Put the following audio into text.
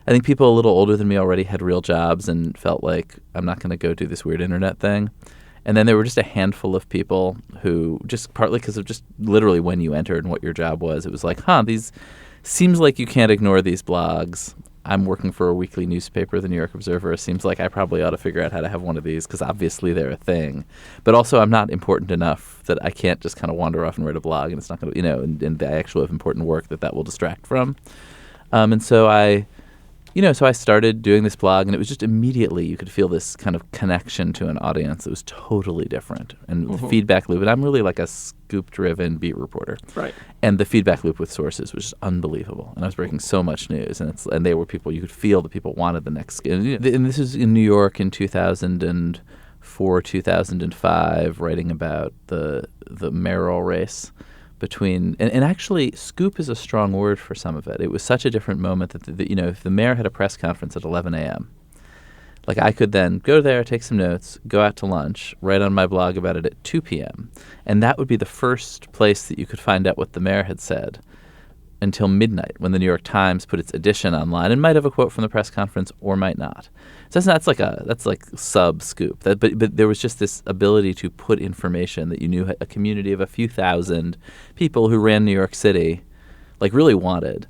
I think people a little older than me already had real jobs and felt like I'm not going to go do this weird internet thing. And then there were just a handful of people who just partly because of just literally when you entered and what your job was, it was like, these seems like you can't ignore these blogs. I'm working for a weekly newspaper, the New York Observer. It seems like I probably ought to figure out how to have one of these because obviously they're a thing. But also I'm not important enough that I can't just kind of wander off and write a blog and it's not going to, and I actually have important work that will distract from. And so I started doing this blog, and it was just immediately you could feel this kind of connection to an audience that was totally different. And the feedback loop, and I'm really like a scoop-driven beat reporter. Right. And the feedback loop with sources was just unbelievable. And I was breaking so much news, and they were people, you could feel that people wanted the next. And this was in New York in 2004, 2005, writing about the mayoral race. And actually, scoop is a strong word for some of it. It was such a different moment that, if the mayor had a press conference at 11 a.m., like I could then go there, take some notes, go out to lunch, write on my blog about it at 2 p.m., and that would be the first place that you could find out what the mayor had said until midnight when the New York Times put its edition online and might have a quote from the press conference or might not. So that's like sub scoop. But there was just this ability to put information that you knew a community of a few thousand people who ran New York City like really wanted.